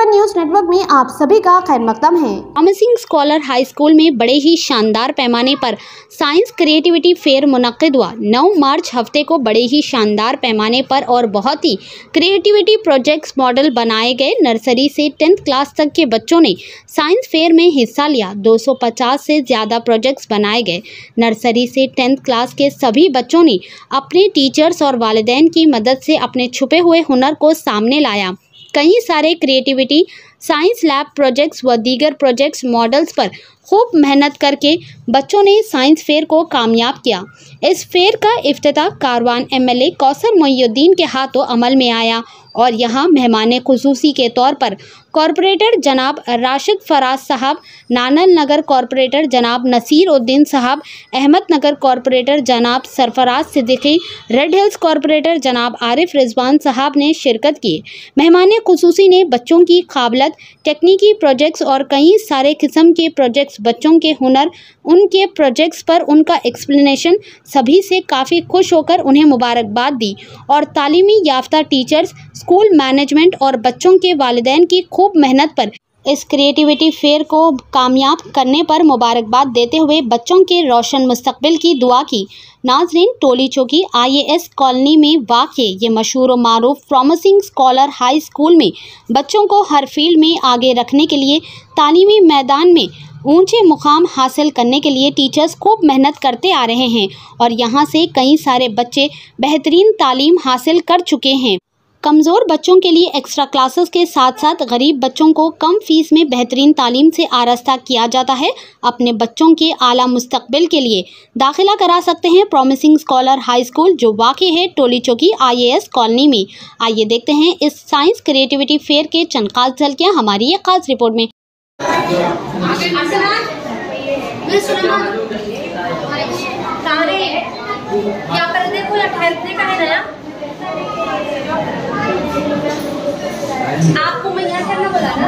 News network में आप सभी का खैर मकदम है। प्रॉमिसिंग स्कॉलर हाई स्कूल में बड़े ही शानदार पैमाने पर साइंस क्रिएटिविटी फेयर मुनक्किद हुआ। 9 मार्च हफ्ते को बड़े ही शानदार पैमाने पर और बहुत ही क्रिएटिविटी प्रोजेक्ट्स मॉडल बनाए गए। नर्सरी से 10th क्लास तक के बच्चों ने साइंस फेयर में हिस्सा लिया। 250 से ज़्यादा प्रोजेक्ट्स बनाए गए। नर्सरी से 10th क्लास के सभी बच्चों ने अपने टीचर्स और वालिदैन की मदद से अपने छुपे हुए हुनर को सामने लाया। कई सारे क्रिएटिविटी, साइंस लैब प्रोजेक्ट्स व दीगर प्रोजेक्ट्स मॉडल्स पर खूब मेहनत करके बच्चों ने साइंस फेयर को कामयाब किया। इस फेयर का इफ्तिताह कारवान एमएलए कौसर मोइनुद्दीन के हाथों अमल में आया और यहां मेहमान खुसूसी के तौर पर कॉरपोरेटर जनाब राशिद फराज साहब, नानल नगर कॉरपोरेटर जनाब नसीर उद्दीन साहब, अहमद नगर कॉरपोरेटर जनाब Sarfaraz Siddiqui, red hills corporator जनाब आरिफ रिजवान साहब ने शिरकत की। मेहमान खुसूसी ने बच्चों की काबिलियत, टेक्निकी प्रोजेक्ट्स और कई सारे किस्म के प्रोजेक्ट्स, बच्चों के हुनर, उनके प्रोजेक्ट्स पर उनका एक्सप्लेनेशन, सभी से काफ़ी खुश होकर उन्हें मुबारकबाद दी और तालीमी याफ्ता टीचर्स, स्कूल मैनेजमेंट और बच्चों के वालिदैन की खूब मेहनत पर इस क्रिएटिविटी फेयर को कामयाब करने पर मुबारकबाद देते हुए बच्चों के रोशन मुस्तकबिल की दुआ की। नाजरीन, टोली चौकी IAS कॉलोनी में वाक़ ये मशहूर और मारूफ प्रॉमिसिंग स्कॉलर हाई स्कूल में बच्चों को हर फील्ड में आगे रखने के लिए, तालीमी मैदान में ऊंचे मुकाम हासिल करने के लिए टीचर्स खूब मेहनत करते आ रहे हैं और यहां से कई सारे बच्चे बेहतरीन तालीम हासिल कर चुके हैं। कमज़ोर बच्चों के लिए एक्स्ट्रा क्लासेस के साथ साथ गरीब बच्चों को कम फीस में बेहतरीन तालीम से आरास्ता किया जाता है। अपने बच्चों के आला मुस्तकबिल के लिए दाखिला करा सकते हैं प्रॉमिसिंग स्कॉलर हाई स्कूल, जो वाक़ई है टोली चौकी IAS कॉलोनी में। आइए देखते हैं इस साइंस क्रिएटिविटी फेयर के चंद खास झलकियाँ हमारी एक खास रिपोर्ट में। आपको मैं यहाँ करना बोला ना।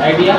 आइडिया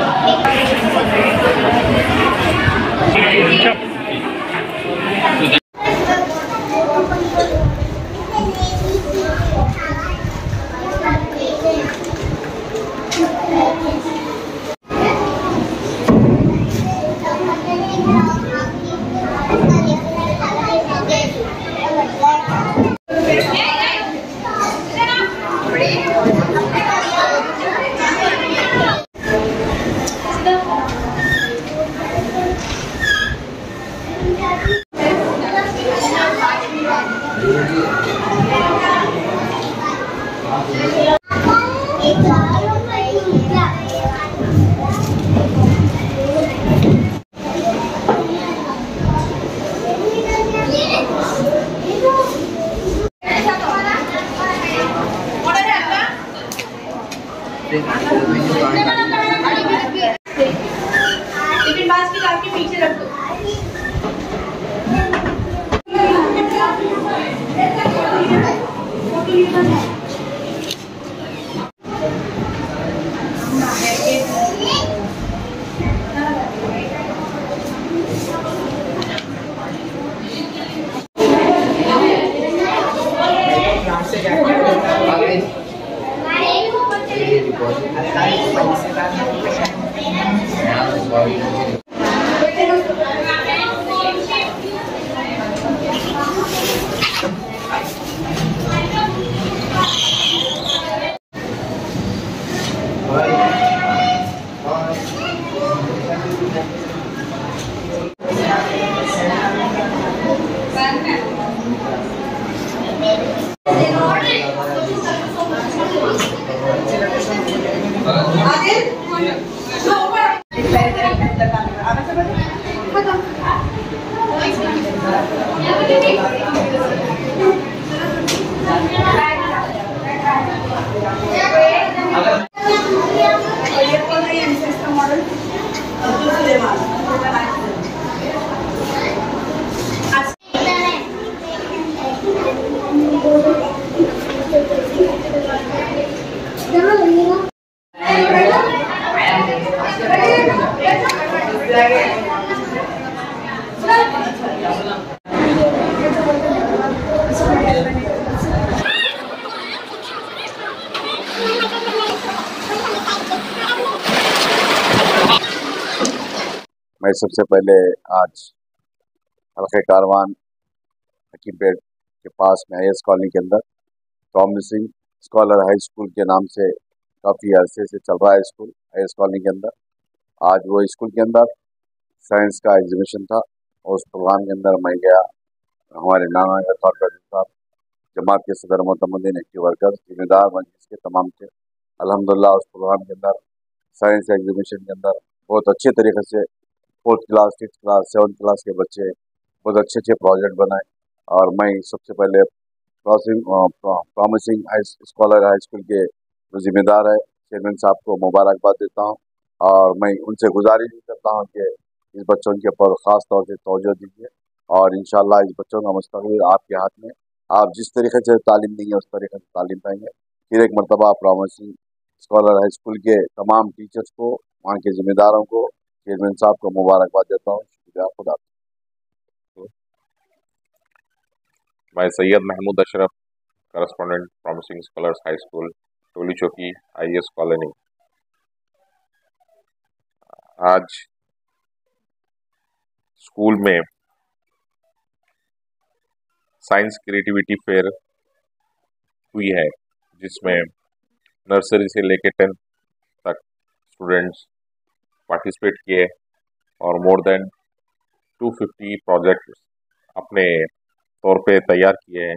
मैं सबसे पहले आज हल्के कारवान हकीमपेट के पास में IS कॉलोनी के अंदर प्रॉमिसिंग स्कॉलर हाई स्कूल के नाम से काफ़ी अरसे से चल रहा है स्कूल IS कॉलोनी के अंदर। आज वो स्कूल के अंदर साइंस का एग्जीबिशन था और उस प्रोग्राम के अंदर मैं गया। हमारे नाना कॉर्पोरेटर साहब, जमात के सदर मोहतमदीन, एक्टिव वर्कर्स, जिम्मेदार मजलिस के तमाम थे। अल्हम्दुलिल्लाह उस प्रोग्राम के अंदर साइंस एग्जीबिशन के अंदर बहुत अच्छे तरीके से 4th class, 5th class, 7th class के बच्चे बहुत अच्छे अच्छे प्रोजेक्ट बनाए। और मैं सबसे पहले प्रॉमिसिंग स्कॉलर हाई स्कूल के जो जिम्मेदार है चेयरमैन साहब को मुबारकबाद देता हूँ और मैं उनसे गुजारिश भी करता हूँ कि इस बच्चों के ऊपर ख़ास तौर से तवज्जो दीजिए और इंशाअल्लाह इस बच्चों का मुस्तक़बिल आपके हाथ में। आप जिस तरीके से तालीम देंगे उस तरीके से तालीम पाएंगे। फिर एक मरतबा प्रॉमिसिंग स्कॉलर हाई स्कूल के तमाम टीचर्स को, वहाँ के जिम्मेदारों को, चेयरमैन साहब को मुबारकबाद देता हूँ। शुक्रिया, खुदा। मैं Syed Mahmood Ashraf, correspondent promising scholars high school, Toli Chowki, IS colony. आज स्कूल में साइंस क्रिएटिविटी फेयर हुई है, जिसमें नर्सरी से लेकर 10th तक स्टूडेंट्स पार्टिसिपेट किए और मोर देन 250 प्रोजेक्ट्स अपने तौर पे तैयार किए हैं।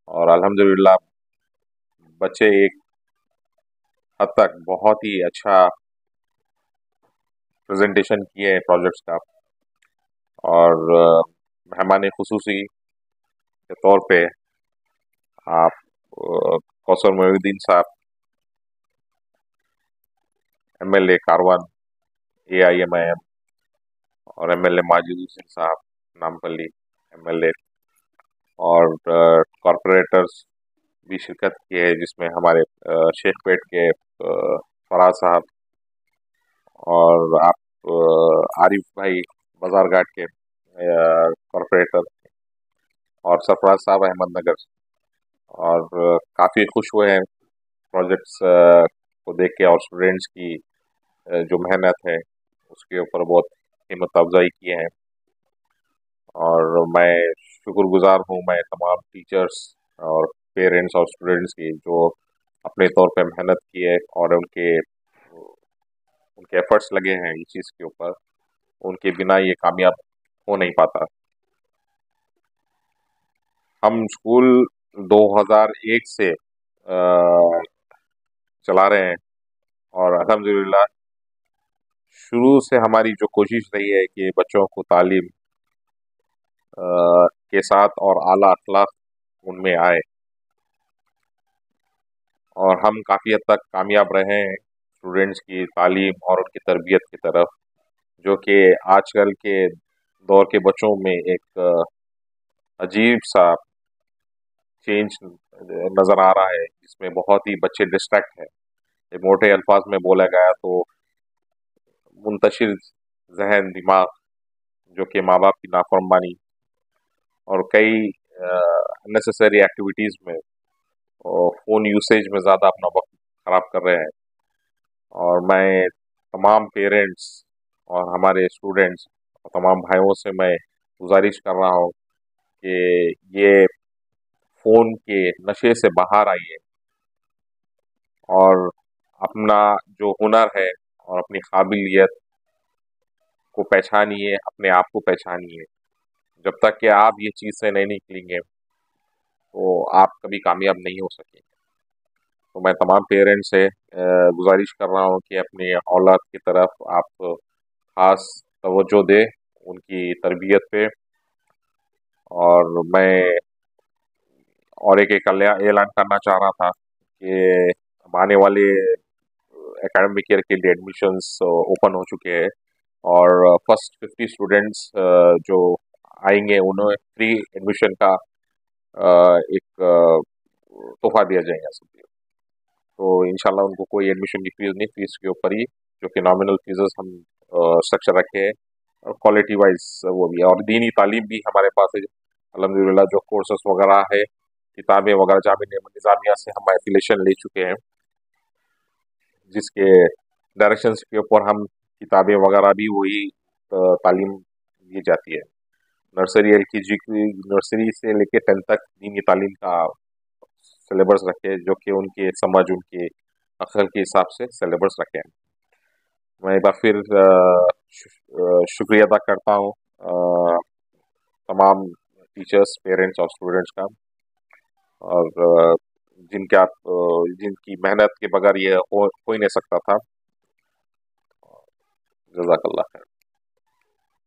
और अल्हम्दुलिल्लाह बच्चे एक हद तक बहुत ही अच्छा प्रेजेंटेशन किए हैं प्रोजेक्ट्स का। और मेहमान खुसूसी के तौर पे आप कौसर मोइनुद्दीन साहब, MLA कारवान AIMIM, और MLA माजिद हुसैन साहब नामपल्ली MLA, और कॉरपोरेटर्स भी शिरकत की है, जिसमें हमारे शेखपेट के फराज साहब और आप आरिफ भाई बाजार घाट के कॉरपोरेटर और सरफराज साहब अहमदनगर। और काफ़ी खुश हुए हैं प्रोजेक्ट्स को देख के और स्टूडेंट्स की जो मेहनत है उसके ऊपर बहुत हिम्मत अफजाई किए हैं। और मैं शुक्रगुजार हूँ मैं तमाम टीचर्स और पेरेंट्स और स्टूडेंट्स की जो अपने तौर पे मेहनत की है और उनके एफर्ट्स लगे हैं इस चीज़ के ऊपर। उनके बिना ये कामयाब हो नहीं पाता। हम स्कूल 2001 से चला रहे हैं और अल्हम्दुलिल्लाह शुरू से हमारी जो कोशिश रही है कि बच्चों को तालीम के साथ और आला अखलाक उनमें आए, और हम काफ़ी हद तक कामयाब रहे हैं स्टूडेंट्स की तालीम और उनकी तरबियत की तरफ, जो कि आजकल के दौर के बच्चों में एक अजीब सा चेंज नज़र आ रहा है, जिसमें बहुत ही बच्चे डिस्ट्रैक्ट हैं। मोटे अल्फाज में बोला गया तो मुंतशिर जहन दिमाग, जो कि माँ बाप की नाफरमानी और कई अननेसेसरी एक्टिविटीज़ में और फ़ोन यूसेज में ज़्यादा अपना वक्त ख़राब कर रहे हैं। और मैं तमाम पेरेंट्स और हमारे स्टूडेंट्स और तमाम भाइयों से मैं गुजारिश कर रहा हूँ कि ये फ़ोन के नशे से बाहर आइए और अपना जो हुनर है और अपनी काबिलियत को पहचानिए, अपने आप को पहचानिए। जब तक कि आप ये चीज़ से नहीं निकलेंगे तो आप कभी कामयाब नहीं हो सकेंगे। तो मैं तमाम पेरेंट्स से गुजारिश कर रहा हूँ कि अपनी औलाद की तरफ आप ख़ास तवज्जो दें, उनकी तरबियत पे। और मैं और एक ऐलान करना चाह रहा था कि आने वाले एकेडमिक ईयर के लिए एडमिशन्स ओपन हो चुके हैं और फर्स्ट 50 स्टूडेंट्स जो आएंगे उन्हें फ्री एडमिशन का एक तोहफा दिया जाएगा सबको। तो इंशाल्लाह उनको कोई एडमिशन की फीस नहीं, फीस के ऊपर ही जो कि नॉमिनल फीसेस हम स्ट्रक्चर रखे हैं और क्वालिटी वाइज वो भी है। और दीनी तालीम भी हमारे पास है अल्हम्दुलिल्लाह, जो कोर्सेस वगैरह है, किताबें वगैरह जामिया निज़ामिया से हम एफिलेशन ले चुके हैं, जिसके डायरेक्शंस के ऊपर हम किताबें वगैरह भी वही तालीम दी जाती है। नर्सरी LKG की नर्सरी से लेके 10 तक दीनी तालीम का सिलेबस रखे, जो कि उनके समझ, उनके अक्ल के हिसाब से सिलेबस रखे हैं। मैं एक बार फिर शुक्रिया अदा करता हूँ तमाम टीचर्स, पेरेंट्स और स्टूडेंट्स का, और जिनकी मेहनत के बगैर ये हो ही नहीं सकता था। जज़ाकल्लाह खैर।